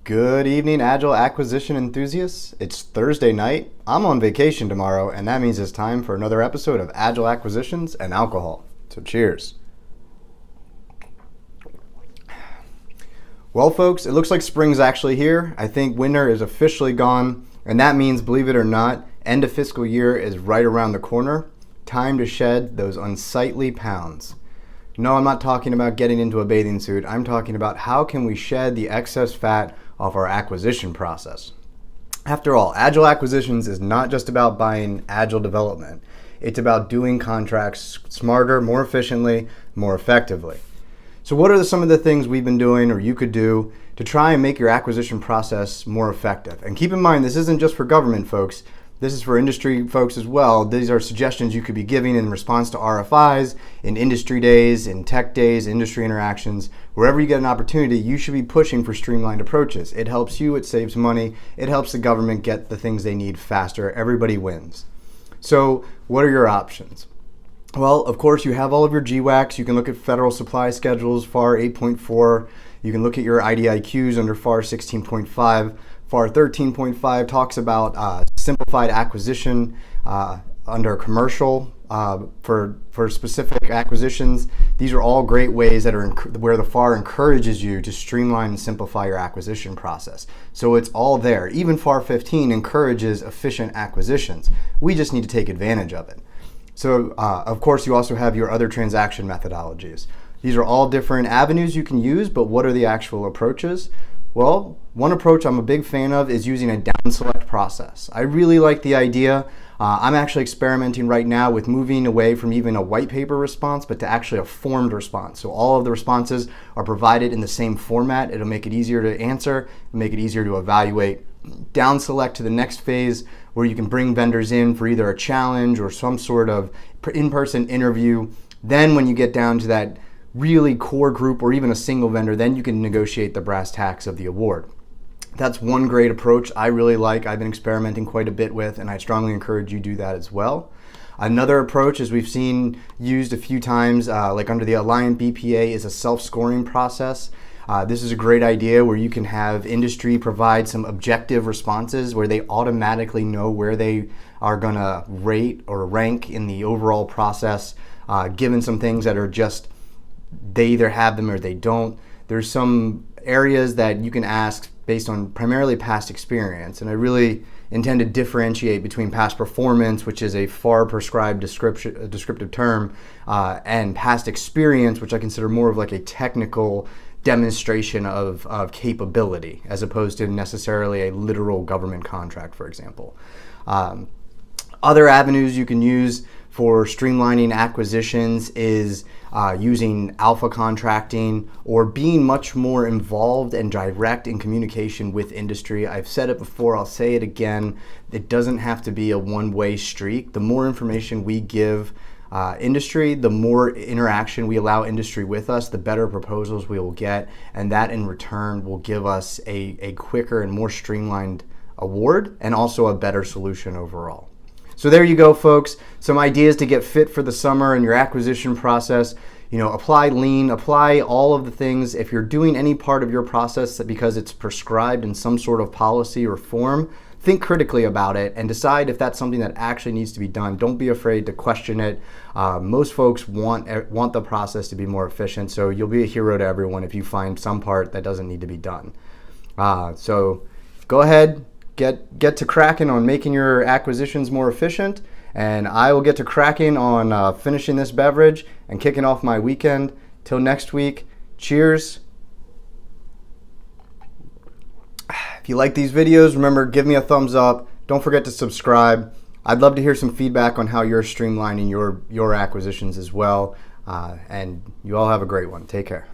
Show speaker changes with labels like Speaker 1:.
Speaker 1: Good evening, Agile acquisition enthusiasts. It's Thursday night. I'm on vacation tomorrow, and that means it's time for another episode of Agile Acquisitions and Alcohol. So cheers. Well, folks, it looks like spring's actually here. I think winter is officially gone, and that means, believe it or not, end of fiscal year is right around the corner. Time to shed those unsightly pounds. No, I'm not talking about getting into a bathing suit. I'm talking about how can we shed the excess fat off our acquisition process. After all, Agile acquisitions is not just about buying Agile development. It's about doing contracts smarter, more efficiently, more effectively. So what are some of the things we've been doing or you could do to try and make your acquisition process more effective? And keep in mind, this isn't just for government folks. This is for industry folks as well. These are suggestions you could be giving in response to RFIs, in industry days, in tech days, industry interactions. Wherever you get an opportunity, you should be pushing for streamlined approaches. It helps you, it saves money, it helps the government get the things they need faster. Everybody wins. So what are your options? Well, of course, you have all of your GWACs. You can look at federal supply schedules, FAR 8.4. You can look at your IDIQs under FAR 16.5. FAR 13.5 talks about simplified acquisition under commercial for specific acquisitions. These are all great ways that are where the FAR encourages you to streamline and simplify your acquisition process. So it's all there. Even FAR 15 encourages efficient acquisitions. We just need to take advantage of it. So of course, you also have your other transaction methodologies. These are all different avenues you can use, but what are the actual approaches? Well, one approach I'm a big fan of is using a down select process. I really like the idea. I'm actually experimenting right now with moving away from even a white paper response, but to actually a formed response. So all of the responses are provided in the same format. It'll make it easier to answer, make it easier to evaluate. Down select to the next phase where you can bring vendors in for either a challenge or some sort of in-person interview. Then when you get down to that really core group or even a single vendor, then you can negotiate the brass tacks of the award. That's one great approach I really like. I've been experimenting quite a bit with, and I strongly encourage you to do that as well. Another approach, as we've seen used a few times, like under the Alliant BPA, is a self-scoring process. This is a great idea where you can have industry provide some objective responses where they automatically know where they are going to rate or rank in the overall process, given some things that are just they either have them or they don't. There's some areas that you can ask based on primarily past experience, and I really intend to differentiate between past performance, which is a far prescribed descriptive term, and past experience, which I consider more of like a technical demonstration of capability, as opposed to necessarily a literal government contract, for example. Other avenues you can use for streamlining acquisitions is using alpha contracting or being much more involved and direct in communication with industry. I've said it before, I'll say it again. It doesn't have to be a one-way streak. The more information we give industry, the more interaction we allow industry with us, the better proposals we will get, and that in return will give us a quicker and more streamlined award and also a better solution overall. So there you go, folks. Some ideas to get fit for the summer in your acquisition process. Apply lean, apply all of the things. If you're doing any part of your process because it's prescribed in some sort of policy or form, think critically about it and decide if that's something that actually needs to be done. Don't be afraid to question it. Most folks want the process to be more efficient, so you'll be a hero to everyone if you find some part that doesn't need to be done. So go ahead. Get to cracking on making your acquisitions more efficient, and I will get to cracking on finishing this beverage and kicking off my weekend. Till next week, cheers. If you like these videos, remember, give me a thumbs up. Don't forget to subscribe. I'd love to hear some feedback on how you're streamlining your acquisitions as well. And you all have a great one. Take care.